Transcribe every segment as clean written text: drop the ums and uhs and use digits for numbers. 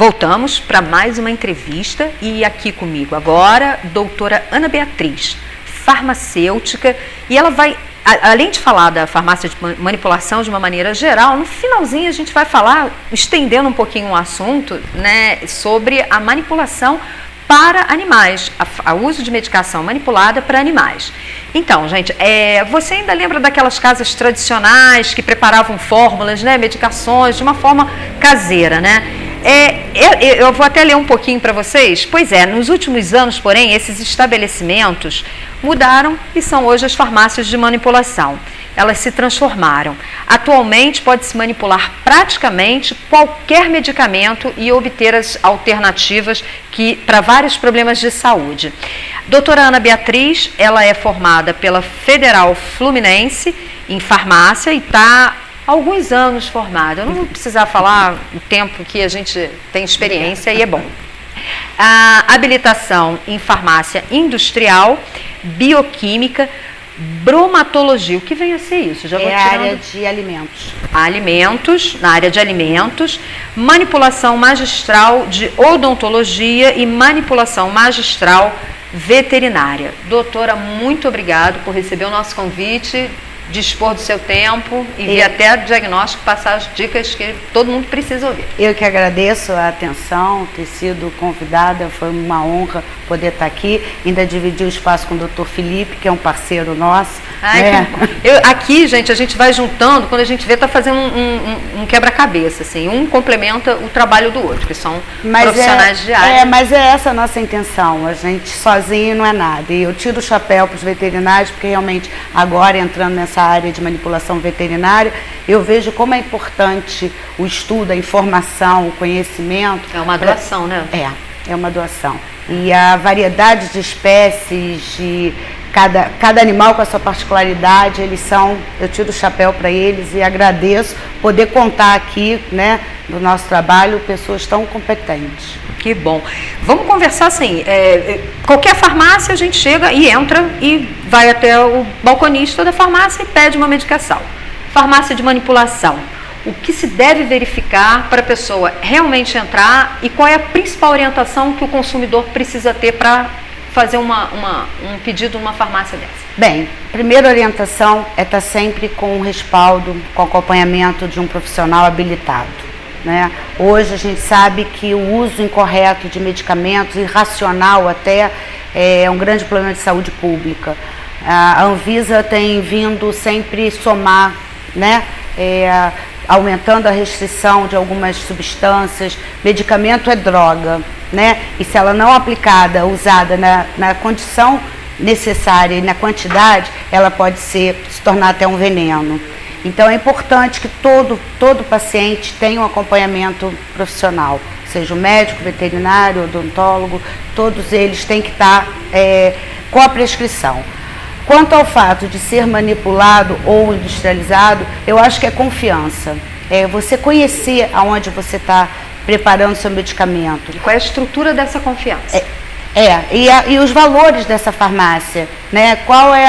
Voltamos para mais uma entrevista e aqui comigo agora, doutora Ana Beatriz, farmacêutica, e ela vai, além de falar da farmácia de manipulação de uma maneira geral, no finalzinho a gente vai falar, estendendo um pouquinho o assunto, né, sobre a manipulação para animais, o uso de medicação manipulada para animais. Então, gente, você ainda lembra daquelas casas tradicionais que preparavam fórmulas, né, medicações de uma forma caseira, né? Eu vou até ler um pouquinho para vocês. Pois é, nos últimos anos, porém, esses estabelecimentos mudaram e são hoje as farmácias de manipulação. Elas se transformaram. Atualmente, pode-se manipular praticamente qualquer medicamento e obter as alternativas para vários problemas de saúde. Doutora Ana Beatriz, ela é formada pela Federal Fluminense em farmácia e está alguns anos formada. Eu não vou precisar falar o tempo que a gente tem experiência e é bom. A habilitação em farmácia industrial, bioquímica, bromatologia. O que vem a ser isso? Já vou tirando. Área de alimentos. Alimentos, na área de alimentos, manipulação magistral de odontologia e manipulação magistral veterinária. Doutora, muito obrigado por receber o nosso convite, dispor do seu tempo e vir até o diagnóstico, passar as dicas que todo mundo precisa ouvir. Eu que agradeço a atenção, ter sido convidada, foi uma honra poder estar aqui, ainda dividir o espaço com o Dr. Felipe, que é um parceiro nosso. Aqui, gente, a gente vai juntando, quando a gente vê, está fazendo um quebra-cabeça, assim, um complementa o trabalho do outro, que são profissionais de área. Mas é essa a nossa intenção, a gente sozinho não é nada, e eu tiro o chapéu para os veterinários, porque realmente agora entrando nessa área de manipulação veterinária, eu vejo como é importante o estudo, a informação, o conhecimento. É uma doação, né? É uma doação. E a variedade de espécies, de cada animal com a sua particularidade, eu tiro o chapéu para eles e agradeço poder contar aqui, né, do nosso trabalho, pessoas tão competentes. Que bom. Vamos conversar assim, qualquer farmácia a gente chega e entra e vai até o balconista da farmácia e pede uma medicação. Farmácia de manipulação. O que se deve verificar para a pessoa realmente entrar e qual é a principal orientação que o consumidor precisa ter para fazer um pedido numa farmácia dessa? Bem, primeira orientação é estar sempre com o respaldo, com o acompanhamento de um profissional habilitado, né? Hoje a gente sabe que o uso incorreto de medicamentos, irracional até, é um grande problema de saúde pública. A Anvisa tem vindo sempre somar, né? Aumentando a restrição de algumas substâncias. Medicamento é droga, né? E se ela não aplicada, usada na condição necessária e na quantidade, ela pode se tornar até um veneno. Então é importante que todo paciente tenha um acompanhamento profissional, seja o médico, veterinário, odontólogo, todos eles têm que estar com a prescrição. Quanto ao fato de ser manipulado ou industrializado, eu acho que é confiança. Você conhecer aonde você está preparando seu medicamento. E qual é a estrutura dessa confiança? E os valores dessa farmácia, né? Qual é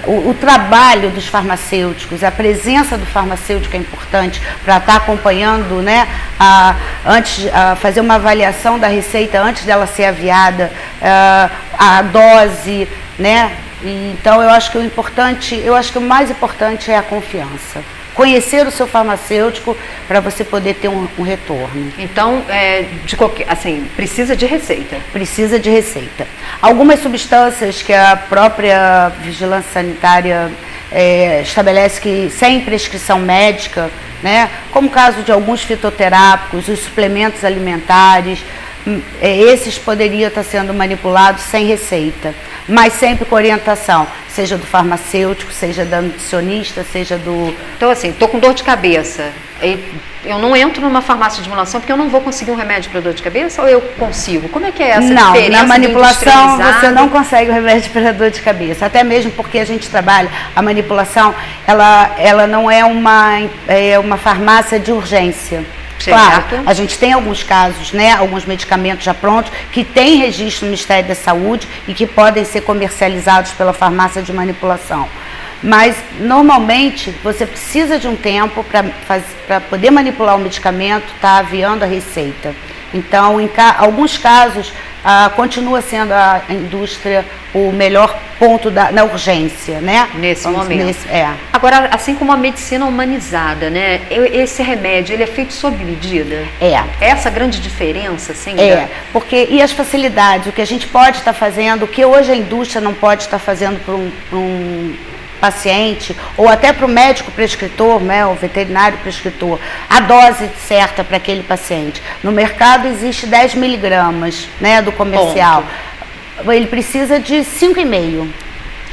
o trabalho dos farmacêuticos, a presença do farmacêutico é importante para estar acompanhando, né? Fazer uma avaliação da receita antes dela ser aviada, a dose, né? Então eu acho que o mais importante é a confiança. Conhecer o seu farmacêutico para você poder ter um retorno. Então, precisa de receita? Precisa de receita. Algumas substâncias que a própria vigilância sanitária estabelece que sem prescrição médica, né, como o caso de alguns fitoterápicos, os suplementos alimentares, esses poderiam estar sendo manipulados sem receita, mas sempre com orientação, seja do farmacêutico, seja da nutricionista, seja do... Então assim, estou com dor de cabeça, eu não entro numa farmácia de manipulação porque eu não vou conseguir um remédio para dor de cabeça ou eu consigo? Como é que é essa diferença? Não, na manipulação você não consegue o remédio para dor de cabeça, até mesmo porque a gente trabalha, a manipulação, ela não é uma farmácia de urgência. Claro, a gente tem alguns casos, né, alguns medicamentos já prontos, que têm registro no Ministério da Saúde e que podem ser comercializados pela farmácia de manipulação. Mas, normalmente, você precisa de um tempo para poder manipular o medicamento, tá aviando a receita. Então, em alguns casos, continua sendo a indústria o melhor ponto na urgência, né? Nesse momento. Agora, assim como a medicina humanizada, né? Esse remédio, ele é feito sob medida? Essa grande diferença, assim? Porque, e as facilidades, o que a gente pode estar fazendo, o que hoje a indústria não pode estar fazendo para um paciente, ou até para o médico prescritor, né, o veterinário prescritor, a dose certa para aquele paciente. No mercado existe 10 miligramas, né, do comercial. Ele precisa de 5,5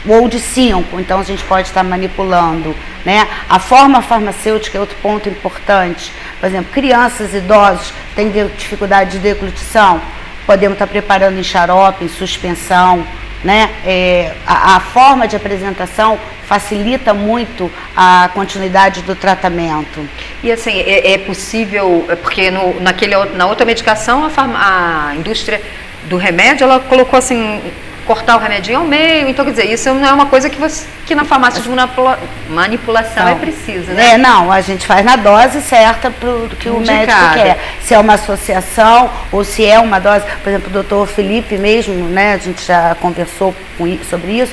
ou de 5, então a gente pode estar manipulando, né? A forma farmacêutica é outro ponto importante. Por exemplo, crianças, idosos têm dificuldade de deglutição, podemos estar preparando em xarope, em suspensão, né? A forma de apresentação facilita muito a continuidade do tratamento. E assim, é possível, porque na outra medicação a indústria do remédio, ela colocou assim, cortar o remedinho ao meio, então quer dizer, isso não é uma coisa que na farmácia de manipulação é preciso, né? Não, a gente faz na dose certa do que o médico quer. Se é uma associação ou se é uma dose, por exemplo, o doutor Felipe mesmo, né, a gente já conversou sobre isso,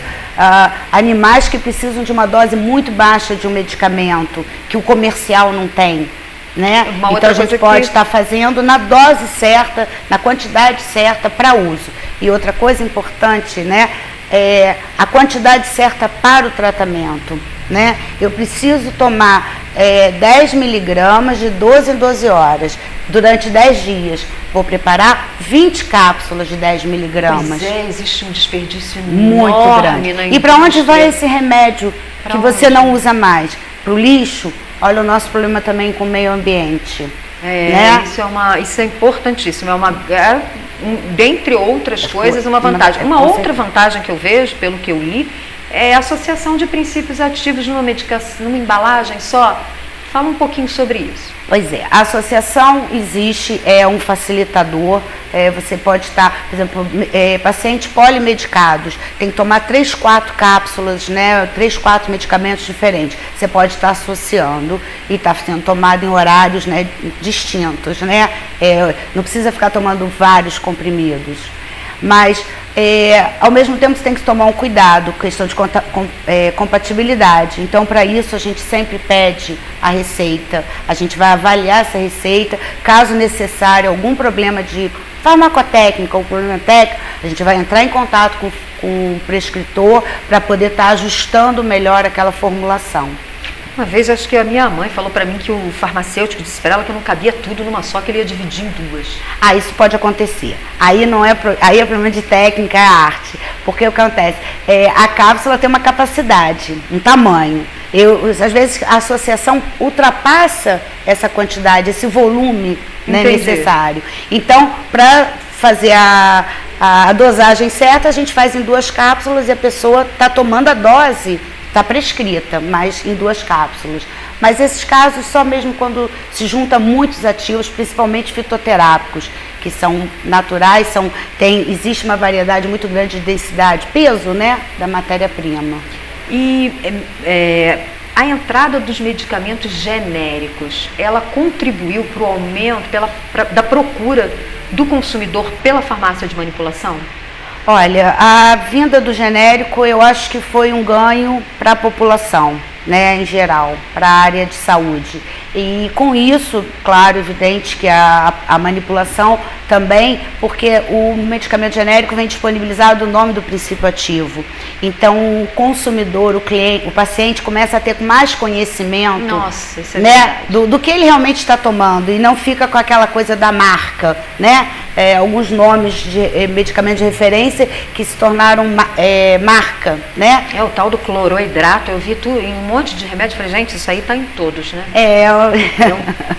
animais que precisam de uma dose muito baixa de um medicamento, que o comercial não tem. Né? Então a gente pode estar fazendo na dose certa, na quantidade certa para uso. E outra coisa importante, né, é a quantidade certa para o tratamento. Né? Eu preciso tomar 10 miligramas de 12 em 12 horas durante 10 dias. Vou preparar 20 cápsulas de 10 miligramas. Pois existe um desperdício muito grande. E para onde vai esse remédio que você não usa mais? Para o lixo? Olha o nosso problema também com o meio ambiente. Né? Isso é importantíssimo. Dentre outras coisas, uma vantagem. Uma outra vantagem que eu vejo, pelo que eu li, é a associação de princípios ativos numa medicação, numa embalagem só. Fala um pouquinho sobre isso. Pois é, a associação existe, é um facilitador, você pode estar, por exemplo, pacientes polimedicados, tem que tomar 3, 4 cápsulas, né, 3, 4 medicamentos diferentes. Você pode estar associando e está sendo tomado em horários, né, distintos, né, não precisa ficar tomando vários comprimidos. Mas, ao mesmo tempo, você tem que tomar um cuidado, questão de compatibilidade. Então, para isso, a gente sempre pede a receita. A gente vai avaliar essa receita. Caso necessário, algum problema de farmacotécnica ou problema técnico, a gente vai entrar em contato com o prescritor para poder estar ajustando melhor aquela formulação. Uma vez, acho que a minha mãe falou para mim que o farmacêutico disse para ela que não cabia tudo numa só, que ele ia dividir em 2. Isso pode acontecer. Aí é problema de técnica, é arte. Porque o que acontece? A cápsula tem uma capacidade, um tamanho. Às vezes a associação ultrapassa essa quantidade, esse volume, né, necessário. Então, para fazer a dosagem certa, a gente faz em 2 cápsulas e a pessoa está tomando a dose. Está prescrita, mas em 2 cápsulas. Mas esses casos só mesmo quando se junta muitos ativos, principalmente fitoterápicos, que são naturais, existe uma variedade muito grande de densidade, peso, né, da matéria-prima. E a entrada dos medicamentos genéricos, ela contribuiu para o aumento da procura do consumidor pela farmácia de manipulação? Olha, a vinda do genérico eu acho que foi um ganho para a população, né, em geral, para a área de saúde. E com isso, claro, evidente que a manipulação também, porque o medicamento genérico vem disponibilizado o nome do princípio ativo. Então, o consumidor, o cliente, o paciente começa a ter mais conhecimento. Nossa, isso é, né, do que ele realmente está tomando e não fica com aquela coisa da marca, né? Alguns nomes de medicamentos de referência que se tornaram marca, né? O tal do cloroidrato, eu vi tudo em um monte de remédio, falei, gente, isso aí está em todos, né? Não.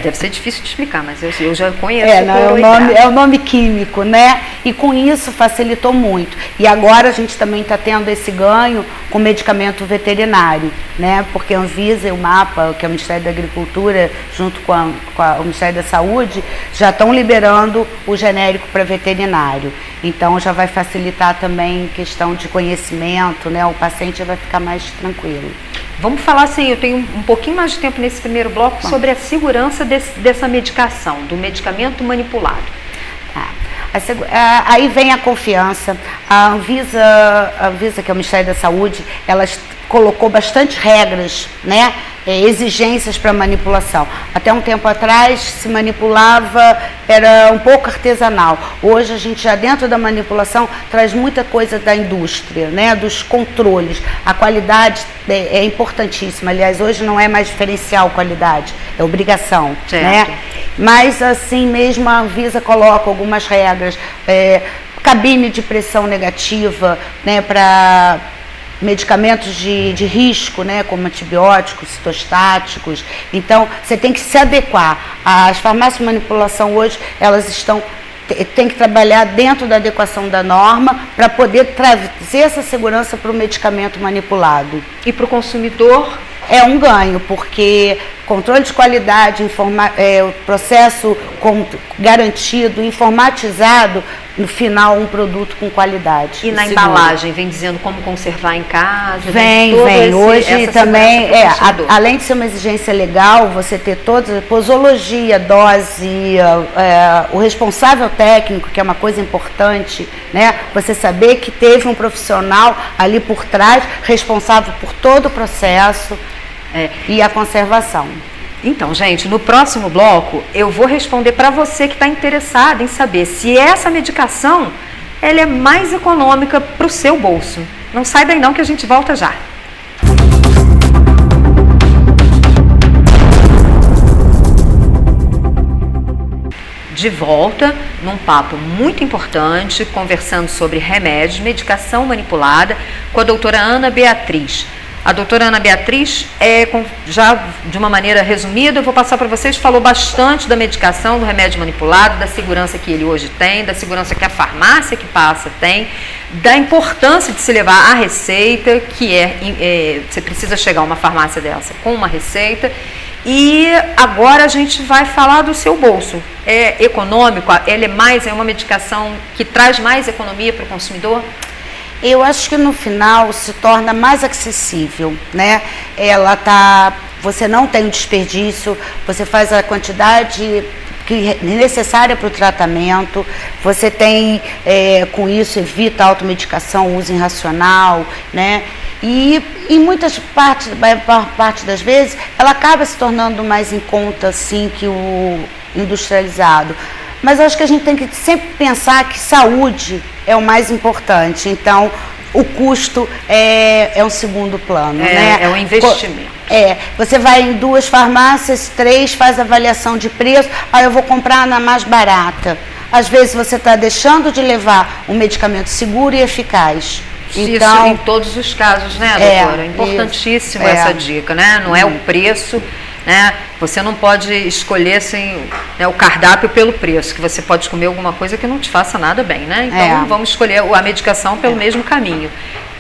Deve ser difícil de explicar, mas eu já conheço. É o nome químico, né? E com isso facilitou muito. E agora a gente também está tendo esse ganho com medicamento veterinário, né? Porque a Anvisa e o MAPA, que é o Ministério da Agricultura, junto com o Ministério da Saúde, já estão liberando o genérico para veterinário. Então já vai facilitar também questão de conhecimento, né? O paciente vai ficar mais tranquilo. Vamos falar assim, eu tenho um pouquinho mais de tempo nesse primeiro bloco sobre a segurança dessa medicação, do medicamento manipulado. Aí vem a confiança. A Anvisa, que é o Ministério da Saúde, ela colocou bastante regras, né? Exigências para manipulação. Até um tempo atrás se manipulava, era um pouco artesanal. Hoje a gente já dentro da manipulação traz muita coisa da indústria, né? Dos controles. A qualidade é importantíssima. Aliás, hoje não é mais diferencial qualidade, é obrigação, certo, né? Mas assim mesmo a Anvisa coloca algumas regras, cabine de pressão negativa, né? Para medicamentos de risco, né, como antibióticos, citostáticos. Então, você tem que se adequar. As farmácias de manipulação hoje, elas têm que trabalhar dentro da adequação da norma para poder trazer essa segurança para o medicamento manipulado. E para o consumidor? É um ganho, porque controle de qualidade, o processo garantido, informatizado, no final um produto com qualidade. E na embalagem, vem dizendo como conservar em casa? Vem. Hoje também, além de ser uma exigência legal, você ter toda a posologia, dose, o responsável técnico, que é uma coisa importante, né? Você saber que teve um profissional ali por trás, responsável por todo o processo e a conservação. Então, gente, no próximo bloco eu vou responder para você que está interessado em saber se essa medicação ela é mais econômica para o seu bolso. Não sai daí não que a gente volta já. De volta num papo muito importante, conversando sobre remédios, medicação manipulada, com a doutora Ana Beatriz. A doutora Ana Beatriz, já de uma maneira resumida, eu vou passar para vocês, falou bastante da medicação, do remédio manipulado, da segurança que ele hoje tem, da segurança que a farmácia que passa tem, da importância de se levar a receita, que você precisa chegar a uma farmácia dessa com uma receita. E agora a gente vai falar do seu bolso. É econômico? É uma medicação que traz mais economia para o consumidor? Eu acho que no final se torna mais acessível, né? Você não tem um desperdício, você faz a quantidade necessária para o tratamento, você tem, com isso, evita a automedicação, uso irracional, né? E em muitas parte das vezes, ela acaba se tornando mais em conta, assim, que o industrializado. Mas eu acho que a gente tem que sempre pensar que saúde é o mais importante. Então, o custo é um segundo plano, né? É um investimento. Você vai em 2 farmácias, 3, faz avaliação de preço, aí eu vou comprar na mais barata. Às vezes você está deixando de levar um medicamento seguro e eficaz. Então, isso em todos os casos, né, doutora? Importantíssima essa dica, né? Não é o preço, né? Você não pode escolher assim, né, o cardápio pelo preço, que você pode comer alguma coisa que não te faça nada bem, né? Então vamos escolher a medicação pelo mesmo caminho.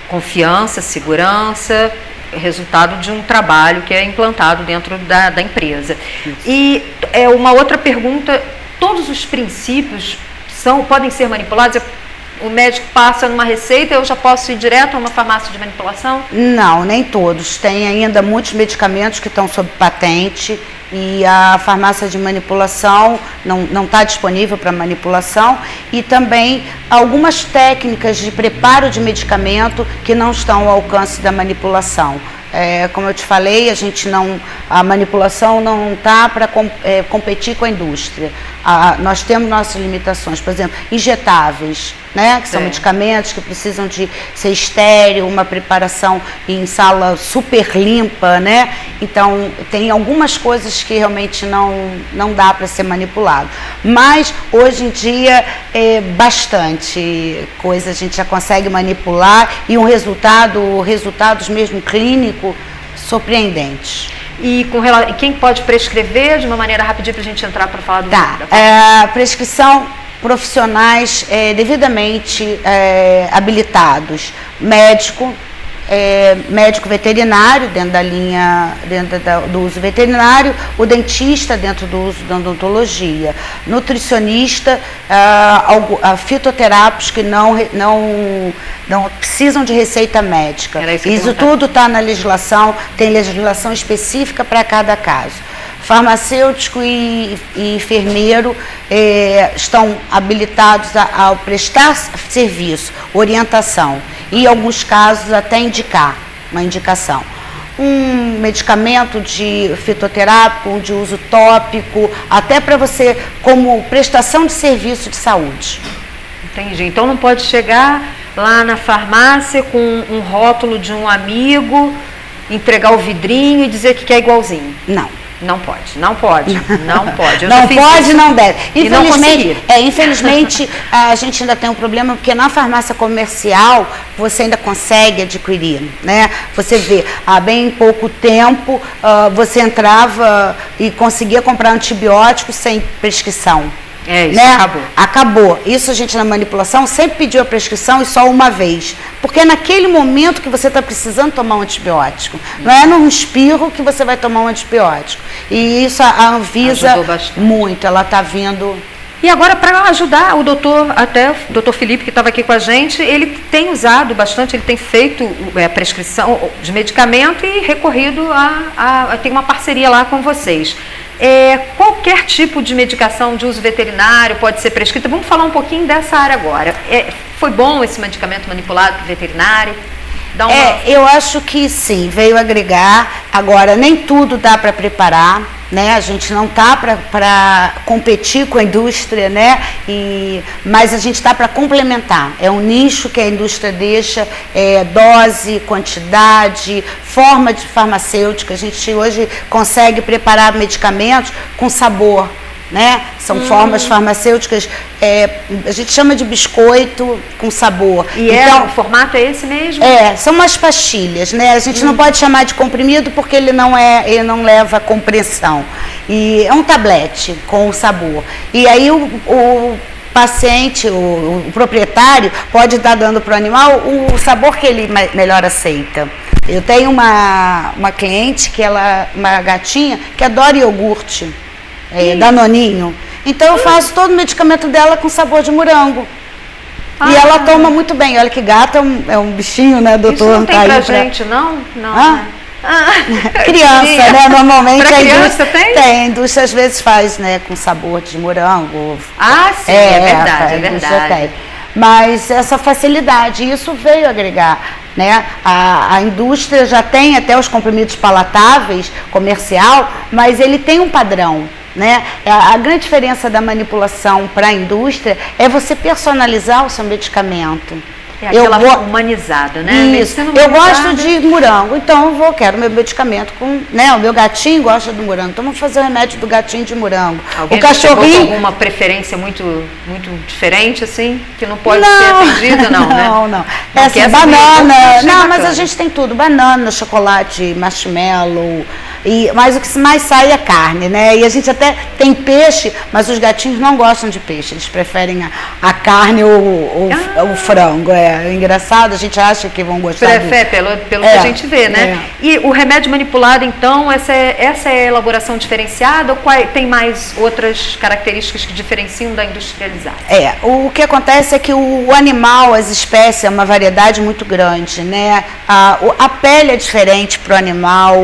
Confiança, segurança, resultado de um trabalho que é implantado dentro da empresa. Isso. E uma outra pergunta, todos os princípios podem ser manipulados? O médico passa numa receita, eu já posso ir direto a uma farmácia de manipulação? Não, nem todos. Tem ainda muitos medicamentos que estão sob patente e a farmácia de manipulação não está disponível para manipulação, e também algumas técnicas de preparo de medicamento que não estão ao alcance da manipulação. Como eu te falei, a manipulação não está para competir com a indústria. Nós temos nossas limitações, por exemplo, injetáveis, né, que são medicamentos que precisam de ser estéril, uma preparação em sala super limpa, né? Então, tem algumas coisas que realmente não dá para ser manipulado. Mas, hoje em dia, bastante coisa a gente já consegue manipular e resultados mesmo clínicos surpreendentes. E quem pode prescrever de uma maneira rapidinha para a gente entrar para falar do prescrição, profissionais devidamente habilitados, médico veterinário dentro da linha do uso veterinário, o dentista dentro do uso da odontologia, nutricionista, fitoterápicos que não precisam de receita médica. Isso tudo está na legislação, tem legislação específica para cada caso. Farmacêutico e enfermeiro estão habilitados a prestar serviço, orientação e, em alguns casos, até uma indicação. Um medicamento de fitoterápico, de uso tópico, até para você, como prestação de serviço de saúde. Entendi. Então não pode chegar lá na farmácia com um rótulo de um amigo, entregar o vidrinho e dizer que quer igualzinho. Não. Não pode, não pode. Não pode, não deve. Infelizmente, a gente ainda tem um problema, porque na farmácia comercial você ainda consegue adquirir, né? Você vê, há bem pouco tempo você entrava e conseguia comprar antibióticos sem prescrição. Isso, né? Acabou. Isso a gente na manipulação sempre pediu a prescrição e só uma vez. Porque é naquele momento que você está precisando tomar um antibiótico. Não é num espirro que você vai tomar um antibiótico. E isso a Anvisa muito, ela está vindo. E agora, para ajudar o doutor Felipe, que estava aqui com a gente, ele tem usado bastante, ele tem feito a prescrição de medicamento e recorrido tem uma parceria lá com vocês. Qualquer tipo de medicação de uso veterinário pode ser prescrita. Vamos falar um pouquinho dessa área agora. Foi bom esse medicamento manipulado para o veterinário? Eu acho que sim, veio agregar. Agora, nem tudo dá para preparar, né? A gente não está para competir com a indústria, né? Mas a gente está para complementar. É um nicho que a indústria deixa, dose, quantidade, forma de farmacêutica. A gente hoje consegue preparar medicamentos com sabor, né? São formas farmacêuticas, a gente chama de biscoito com sabor. E então, o formato é esse mesmo? São umas pastilhas, né? A gente não pode chamar de comprimido porque ele não leva compressão. E é um tablete com sabor. E aí o paciente, o proprietário, pode estar dando para o animal o sabor que ele melhor aceita. Eu tenho uma cliente, uma gatinha, que adora iogurte. Danoninho. Então eu faço todo o medicamento dela com sabor de morango. E ela toma muito bem. Olha que gata, é um bichinho, né, doutor? Isso não tem pra gente, não? Não. Criança, né? Normalmente pra criança tem? A indústria às vezes faz, né, com sabor de morango. Sim, é verdade. Mas essa facilidade, isso veio agregar, né? A indústria já tem até os comprimidos palatáveis, comercial, mas ele tem um padrão. Né? A grande diferença da manipulação para a indústria é você personalizar o seu medicamento. Aquela humanizada, né? Isso. Eu gosto de morango, então quero meu medicamento com, né? O meu gatinho gosta do morango, então vamos fazer o remédio do gatinho de morango. Alguém o cachorrinho tem alguma preferência muito diferente assim, que não pode ser atendida, não, né? Não. Assim, banana. Não, mas a gente tem tudo, banana, chocolate, marshmallow. Mas o que mais sai é carne, né? E a gente até tem peixe, mas os gatinhos não gostam de peixe, eles preferem a carne ou o frango. É engraçado, a gente acha que vão gostar pelo que a gente vê, né? E o remédio manipulado, então, essa é a elaboração diferenciada ou tem mais outras características que diferenciam da industrializada? O que acontece é que o animal, as espécies, é uma variedade muito grande, né? A pele é diferente para o animal,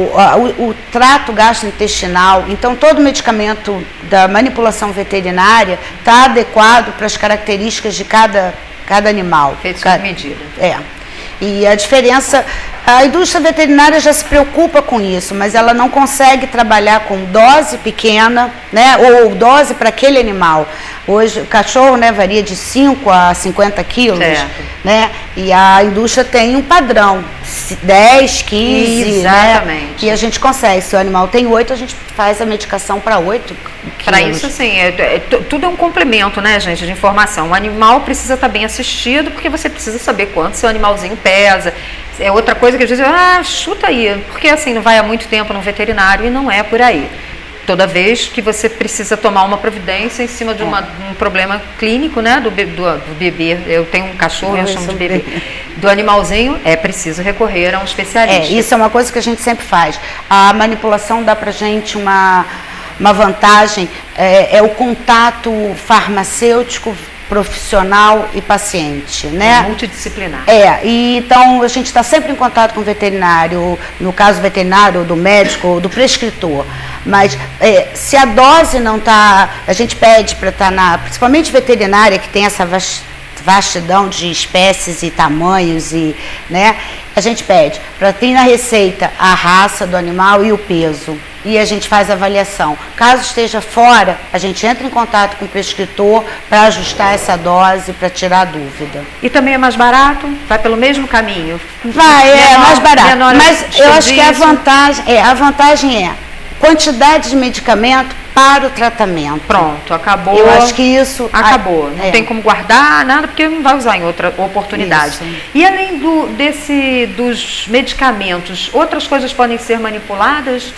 o trato gastrointestinal, então todo medicamento da manipulação veterinária está adequado para as características de cada animal. Feito sob medida. E a diferença, a indústria veterinária já se preocupa com isso, mas ela não consegue trabalhar com dose pequena, né, ou dose para aquele animal. Hoje o cachorro, né, varia de 5 a 50 quilos, né, e a indústria tem um padrão, 10, 15, exatamente. Né, e a gente consegue. Se o animal tem 8, a gente faz a medicação para 8 quilos. Para isso, assim, tudo é um complemento, né, gente, de informação. O animal precisa estar bem assistido, porque você precisa saber quanto seu animalzinho pesa, É outra coisa que às vezes, chuta aí, porque assim, não vai há muito tempo no veterinário e não é por aí. Toda vez que você precisa tomar uma providência em cima de um problema clínico, né, do bebê, eu tenho um cachorro, eu chamo de bebê, do animalzinho, é preciso recorrer a um especialista. Isso é uma coisa que a gente sempre faz. A manipulação dá pra gente uma vantagem, é o contato farmacêutico, profissional e paciente, né? Multidisciplinar. E então a gente está sempre em contato com o veterinário, no caso veterinário, do médico, ou do prescritor. Mas se a dose não está, a gente pede para estar principalmente veterinária, que tem essa vastidão de espécies e tamanhos, né? A gente pede para ter na receita a raça do animal e o peso. E a gente faz a avaliação. Caso esteja fora, a gente entra em contato com o prescritor para ajustar essa dose, para tirar a dúvida. E também é mais barato? Vai pelo mesmo caminho? Vai, é mais barato. Mas eu acho que a vantagem é quantidade de medicamento para o tratamento. Pronto, acabou. Eu acho que isso... Acabou. Não tem como guardar nada, porque não vai usar em outra oportunidade. Isso. E além dos medicamentos, outras coisas podem ser manipuladas?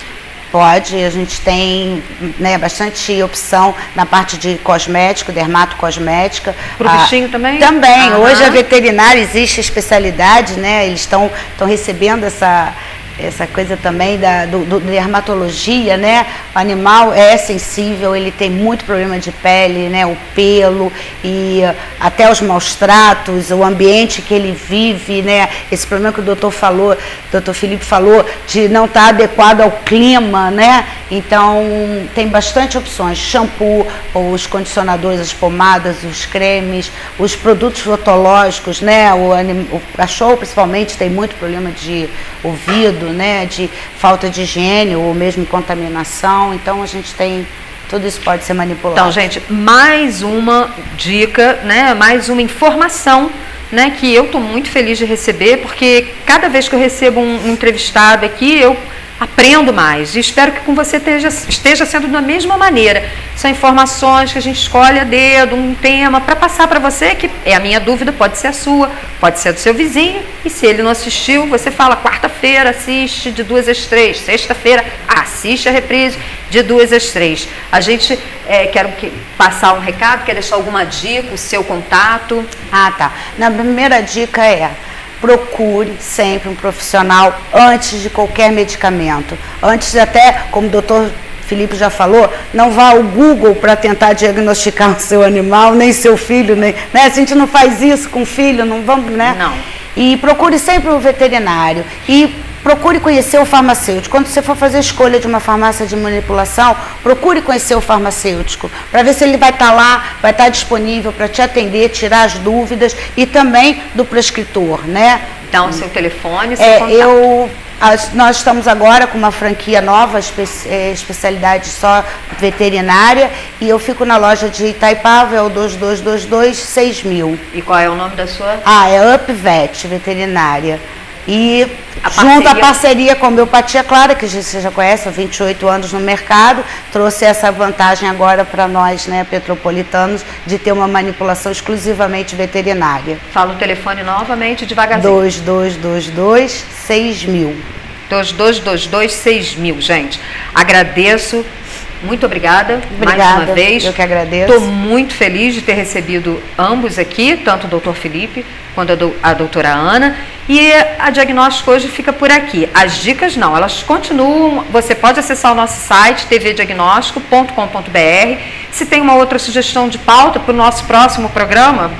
Pode, a gente tem, né, bastante opção na parte de cosmético, dermatocosmética. Para o bichinho também? Também. Hoje a veterinária existe a especialidade, né? Eles estão recebendo essa coisa também do dermatologia, né? O animal é sensível, ele tem muito problema de pele, né? O pelo e até os maus tratos, o ambiente que ele vive, né? Esse problema que o doutor Felipe falou, de não estar adequado ao clima, né? Então, tem bastante opções, shampoo, os condicionadores, as pomadas, os cremes, os produtos fotológicos, né? O cachorro, principalmente, tem muito problema de ouvido, né, de falta de higiene ou mesmo contaminação, então a gente tem, tudo isso pode ser manipulado. Então, gente, mais uma dica, né, mais uma informação, né, que eu estou muito feliz de receber, porque cada vez que eu recebo um entrevistado aqui, eu aprendo mais e espero que com você esteja sendo da mesma maneira. São informações que a gente escolhe a dedo, um tema para passar para você, que é a minha dúvida, pode ser a sua, pode ser do seu vizinho, e se ele não assistiu, você fala, quarta-feira assiste de 2 às 3, sexta-feira assiste a reprise de 2 às 3. A gente quer passar um recado, quer deixar alguma dica, o seu contato? Tá. Na primeira dica procure sempre um profissional antes de qualquer medicamento. Antes até, como o doutor Felipe já falou, não vá ao Google para tentar diagnosticar o seu animal, nem seu filho, nem, né? A gente não faz isso com o filho, não vamos, né? Não. E procure sempre o veterinário e procure conhecer o farmacêutico. Quando você for fazer a escolha de uma farmácia de manipulação, procure conhecer o farmacêutico, para ver se ele vai estar lá, vai estar disponível para te atender, tirar as dúvidas, e também do prescritor, né? Então, seu telefone, seu contato. Nós estamos agora com uma franquia nova, especialidade só veterinária, e eu fico na loja de Itaipava, é o 2222-6000. E qual é o nome da sua? É UpVet Veterinária. E junto à parceria com a Homeopatia Clara, que você já conhece há 28 anos no mercado, trouxe essa vantagem agora para nós, né, petropolitanos, de ter uma manipulação exclusivamente veterinária. Fala o telefone novamente, devagarzinho. 2222-6000. 2222-6000, gente. Agradeço. Muito obrigada mais uma vez. Eu que agradeço. Estou muito feliz de ter recebido ambos aqui, tanto o doutor Felipe quanto a doutora Ana. E a Diagnóstico hoje fica por aqui. As dicas não, elas continuam. Você pode acessar o nosso site, tvdiagnóstico.com.br. Se tem uma outra sugestão de pauta para o nosso próximo programa,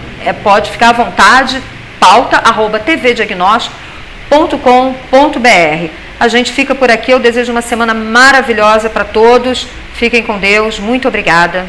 pode ficar à vontade, pauta@tvdiagnóstico.com.br. A gente fica por aqui. Eu desejo uma semana maravilhosa para todos. Fiquem com Deus. Muito obrigada.